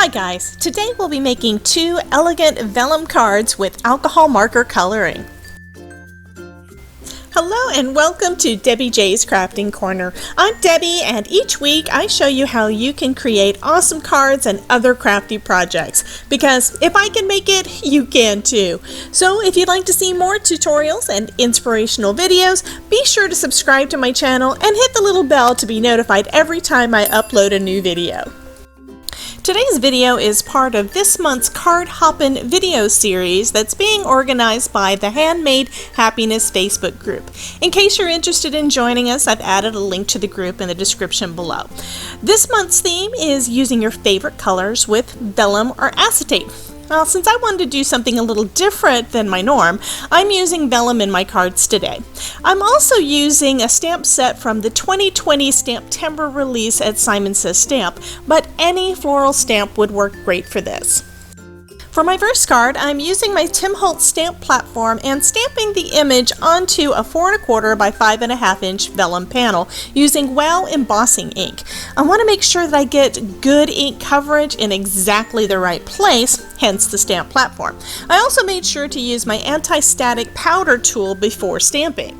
Hi guys, today we'll be making 2 elegant vellum cards with alcohol marker coloring. Hello and welcome to Debbie J's Crafting Corner. I'm Debbie and each week I show you how you can create awesome cards and other crafty projects. Because if I can make it, you can too. So if you'd like to see more tutorials and inspirational videos, be sure to subscribe to my channel and hit the little bell to be notified every time I upload a new video. Today's video is part of this month's Card Hoppin video series that's being organized by the Handmade Happiness Facebook group. In case you're interested in joining us, I've added a link to the group in the description below. This month's theme is using your favorite colors with vellum or acetate. Well, since I wanted to do something a little different than my norm, I'm using vellum in my cards today. I'm also using a stamp set from the 2020 Stamptember release at Simon Says Stamp, but any floral stamp would work great for this. For my first card, I'm using my Tim Holtz stamp platform and stamping the image onto a 4 1/4 by 5 1/2 inch vellum panel using Wow embossing ink. I want to make sure that I get good ink coverage in exactly the right place, hence the stamp platform. I also made sure to use my anti-static powder tool before stamping.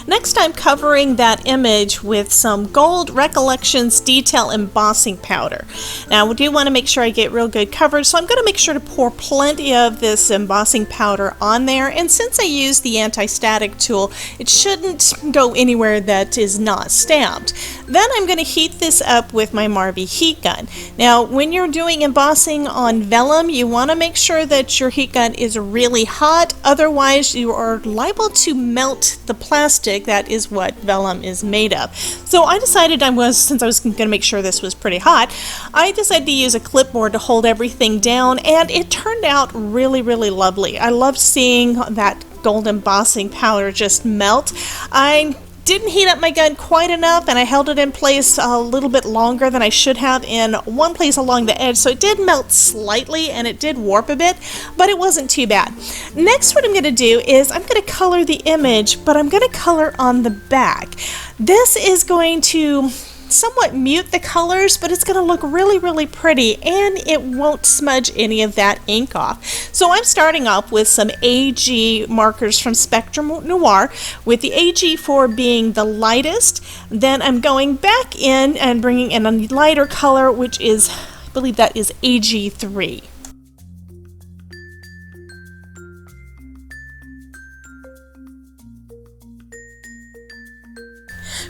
Next, I'm covering that image with some Gold Recollections Detail Embossing Powder. Now, we do want to make sure I get real good coverage, so I'm going to make sure to pour plenty of this embossing powder on there. And since I use the anti-static tool, it shouldn't go anywhere that is not stamped. Then I'm going to heat this up with my Marvy heat gun. Now, when you're doing embossing on vellum, you want to make sure that your heat gun is really hot. Otherwise, you are liable to melt the plastic. That is what vellum is made of. So I decided since I was going to make sure this was pretty hot, I decided to use a clipboard to hold everything down, and it turned out really, really lovely. I loved seeing that gold embossing powder just melt. I didn't heat up my gun quite enough, and I held it in place a little bit longer than I should have in one place along the edge, so it did melt slightly and it did warp a bit, but it wasn't too bad. Next, what I'm going to do is I'm going to color the image, but I'm going to color on the back. This is going to somewhat mute the colors, but it's going to look really, really pretty, and it won't smudge any of that ink off. So I'm starting off with some AG markers from Spectrum Noir, with the AG4 being the lightest. Then I'm going back in and bringing in a lighter color, which is, I believe that is AG3.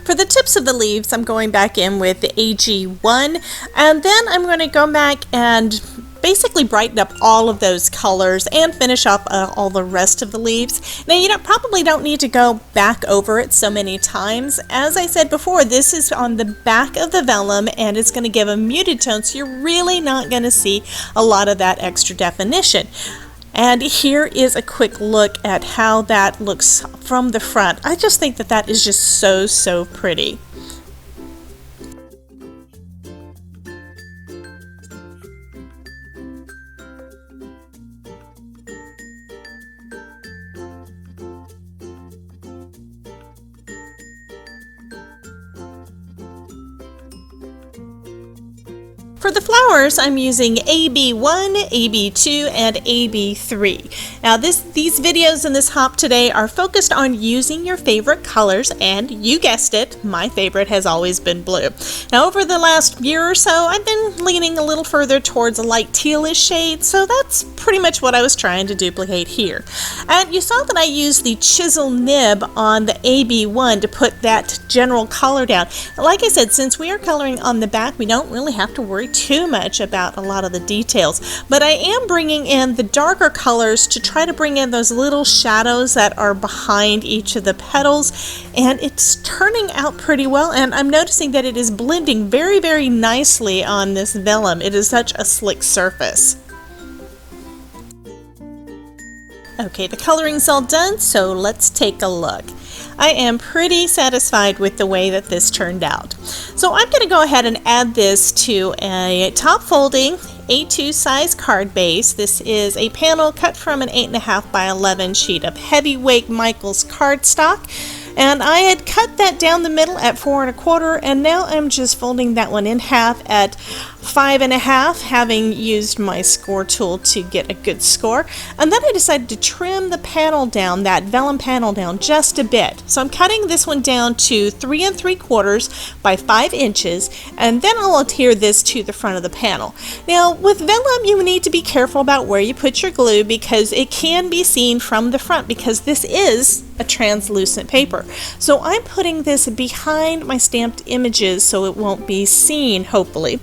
For the tips of the leaves, I'm going back in with the AG1, and then I'm going to go back and basically brighten up all of those colors and finish up all the rest of the leaves. Now, you probably don't need to go back over it so many times. As I said before, this is on the back of the vellum, and it's going to give a muted tone, so you're really not going to see a lot of that extra definition. And here is a quick look at how that looks from the front. I just think that that is just so, so pretty. For the flowers, I'm using AB1, AB2, and AB3. Now these videos in this hop today are focused on using your favorite colors, and you guessed it, my favorite has always been blue. Now over the last year or so, I've been leaning a little further towards a light tealish shade, so that's pretty much what I was trying to duplicate here. And you saw that I used the chisel nib on the AB1 to put that general color down. Like I said, since we are coloring on the back, we don't really have to worry too much about a lot of the details, but I am bringing in the darker colors to try to bring in those little shadows that are behind each of the petals, and it's turning out pretty well, and I'm noticing that it is blending very, very nicely on this vellum. It is such a slick surface. Okay, the coloring's all done, so let's take a look. I am pretty satisfied with the way that this turned out. So I'm going to go ahead and add this to a top folding A2 size card base. This is a panel cut from an 8.5 by 11 sheet of heavyweight Michaels cardstock. And I had cut that down the middle at 4 1/4, and now I'm just folding that one in half at 5 1/2, having used my score tool to get a good score. And then I decided to trim the panel down, that vellum panel down, just a bit. So I'm cutting this one down to 3 3/4 by 5 inches, and then I'll adhere this to the front of the panel. Now with vellum, you need to be careful about where you put your glue because it can be seen from the front, because this is a translucent paper. So I'm putting this behind my stamped images so it won't be seen, hopefully.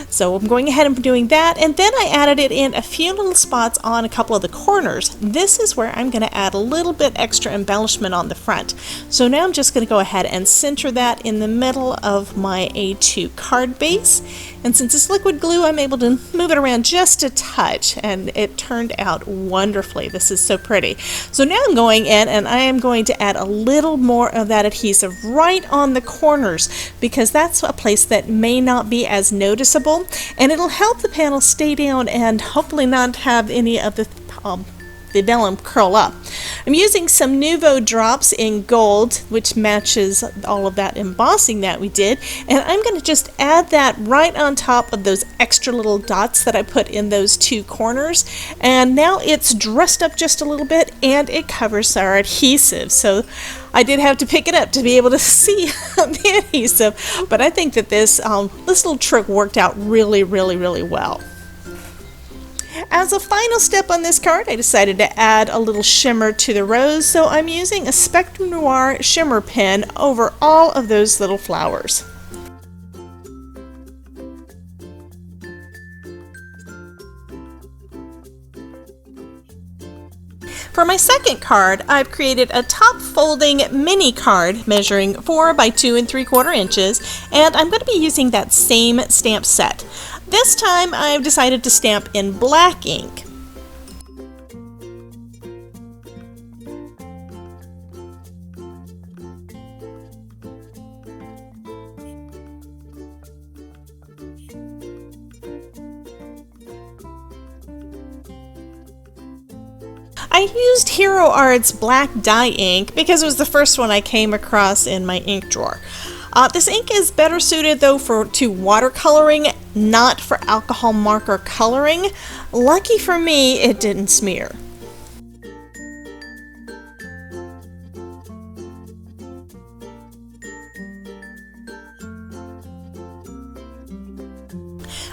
So I'm going ahead and doing that, and then I added it in a few little spots on a couple of the corners. This is where I'm going to add a little bit extra embellishment on the front. So now I'm just going to go ahead and center that in the middle of my A2 card base. And since it's liquid glue, I'm able to move it around just a touch, and it turned out wonderfully. This is so pretty. So now I'm going in and I am going to add a little more of that adhesive right on the corners, because that's a place that may not be as noticeable, and it'll help the panel stay down and hopefully not have any of the vellum curl up. I'm using some Nuvo drops in gold, which matches all of that embossing that we did, and I'm going to just add that right on top of those extra little dots that I put in those two corners. And now it's dressed up just a little bit and it covers our adhesive. So I did have to pick it up to be able to see the adhesive, but I think that this little trick worked out really well. As a final step on this card, I decided to add a little shimmer to the rose, so I'm using a Spectrum Noir shimmer pen over all of those little flowers. For my second card, I've created a top folding mini card measuring 4 by 2 3/4 inches, and I'm going to be using that same stamp set. This time I've decided to stamp in black ink. I used Hero Art's black dye ink because it was the first one I came across in my ink drawer. This ink is better suited though to watercoloring, not for alcohol marker coloring. Lucky for me, it didn't smear.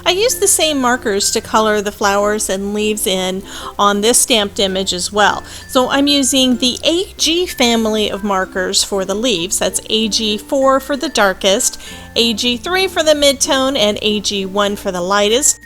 I used the same markers to color the flowers and leaves in on this stamped image as well. So I'm using the AG family of markers for the leaves. That's AG4 for the darkest, AG3 for the mid-tone, and AG1 for the lightest.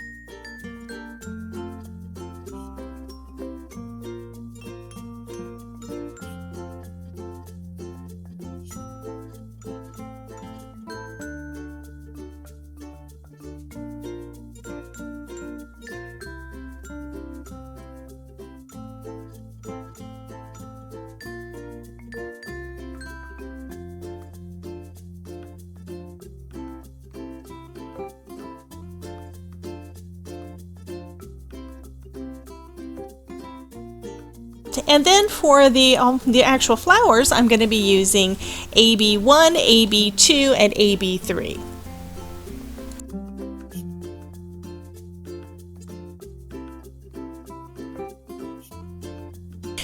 And then for the actual flowers, I'm going to be using AB1, AB2, and AB3.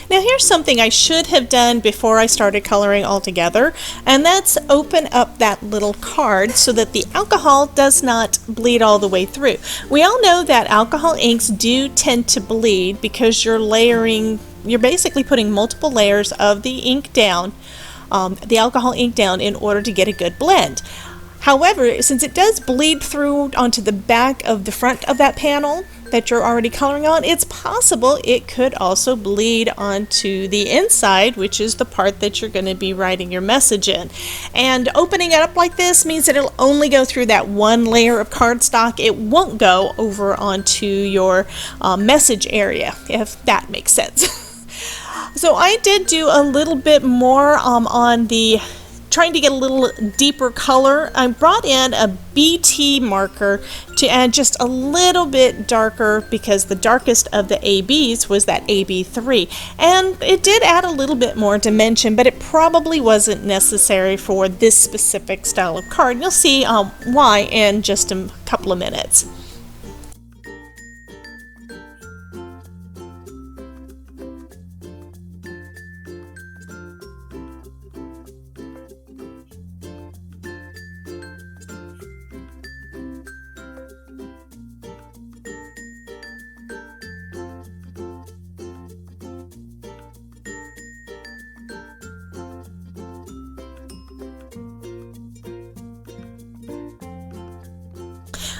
Now here's something I should have done before I started coloring altogether, and that's open up that little card so that the alcohol does not bleed all the way through. We all know that alcohol inks do tend to bleed because you're layering, you're basically putting multiple layers of the ink down, the alcohol ink down, in order to get a good blend. However, since it does bleed through onto the back of the front of that panel that you're already coloring on, it's possible it could also bleed onto the inside, which is the part that you're going to be writing your message in. And opening it up like this means that it'll only go through that one layer of cardstock. It won't go over onto your message area, if that makes sense. So I did do a little bit more on the trying to get a little deeper color. I brought in a BT marker to add just a little bit darker because the darkest of the ABs was that AB3, and it did add a little bit more dimension, but it probably wasn't necessary for this specific style of card. You'll see why in just a couple of minutes.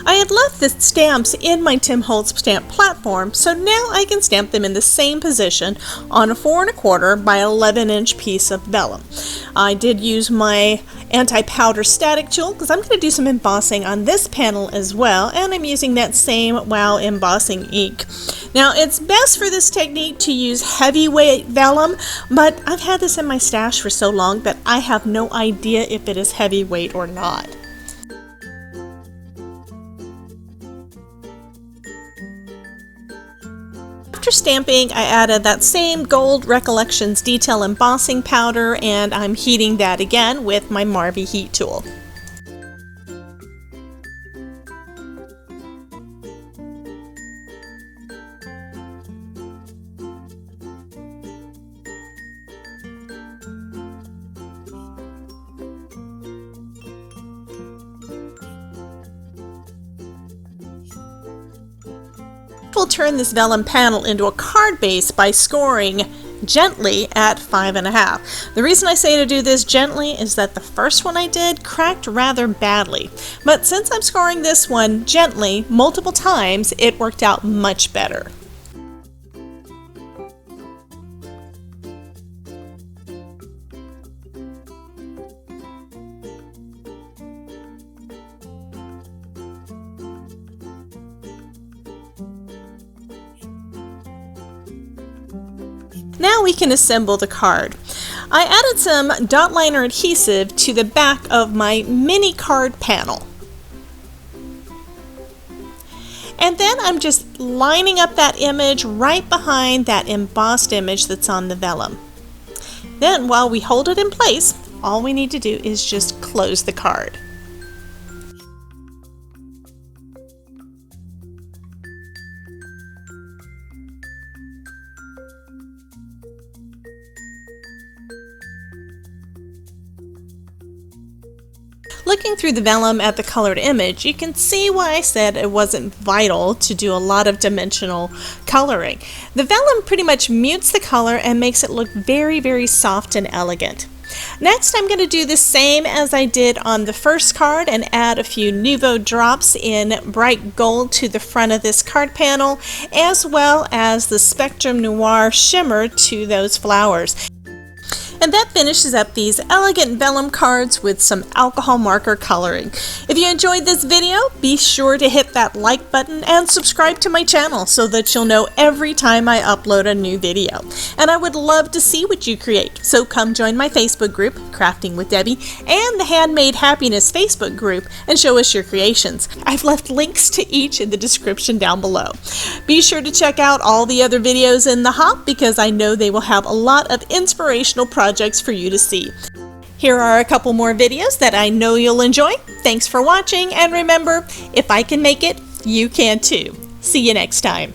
I had left the stamps in my Tim Holtz stamp platform, so now I can stamp them in the same position on a 4 1/4 by 11-inch piece of vellum. I did use my anti-powder static tool because I'm going to do some embossing on this panel as well, and I'm using that same WOW embossing ink. Now it's best for this technique to use heavyweight vellum, but I've had this in my stash for so long that I have no idea if it is heavyweight or not. After stamping, I added that same Gold Recollections detail embossing powder, and I'm heating that again with my Marvy heat tool. We'll turn this vellum panel into a card base by scoring gently at 5 1/2. The reason I say to do this gently is that the first one I did cracked rather badly, but since I'm scoring this one gently multiple times, it worked out much better. Now we can assemble the card. I added some dot liner adhesive to the back of my mini card panel. And then I'm just lining up that image right behind that embossed image that's on the vellum. Then while we hold it in place, all we need to do is just close the card. Looking through the vellum at the colored image, you can see why I said it wasn't vital to do a lot of dimensional coloring. The vellum pretty much mutes the color and makes it look very, very soft and elegant. Next, I'm going to do the same as I did on the first card and add a few Nuvo drops in bright gold to the front of this card panel, as well as the Spectrum Noir shimmer to those flowers. And that finishes up these elegant vellum cards with some alcohol marker coloring. If you enjoyed this video, be sure to hit that like button and subscribe to my channel so that you'll know every time I upload a new video. And I would love to see what you create, so come join my Facebook group, Crafting with Debbie, and the Handmade Happiness Facebook group and show us your creations. I've left links to each in the description down below. Be sure to check out all the other videos in the Hop because I know they will have a lot of inspirational projects for you to see. Here are a couple more videos that I know you'll enjoy. Thanks for watching, and remember, if I can make it, you can too. See you next time.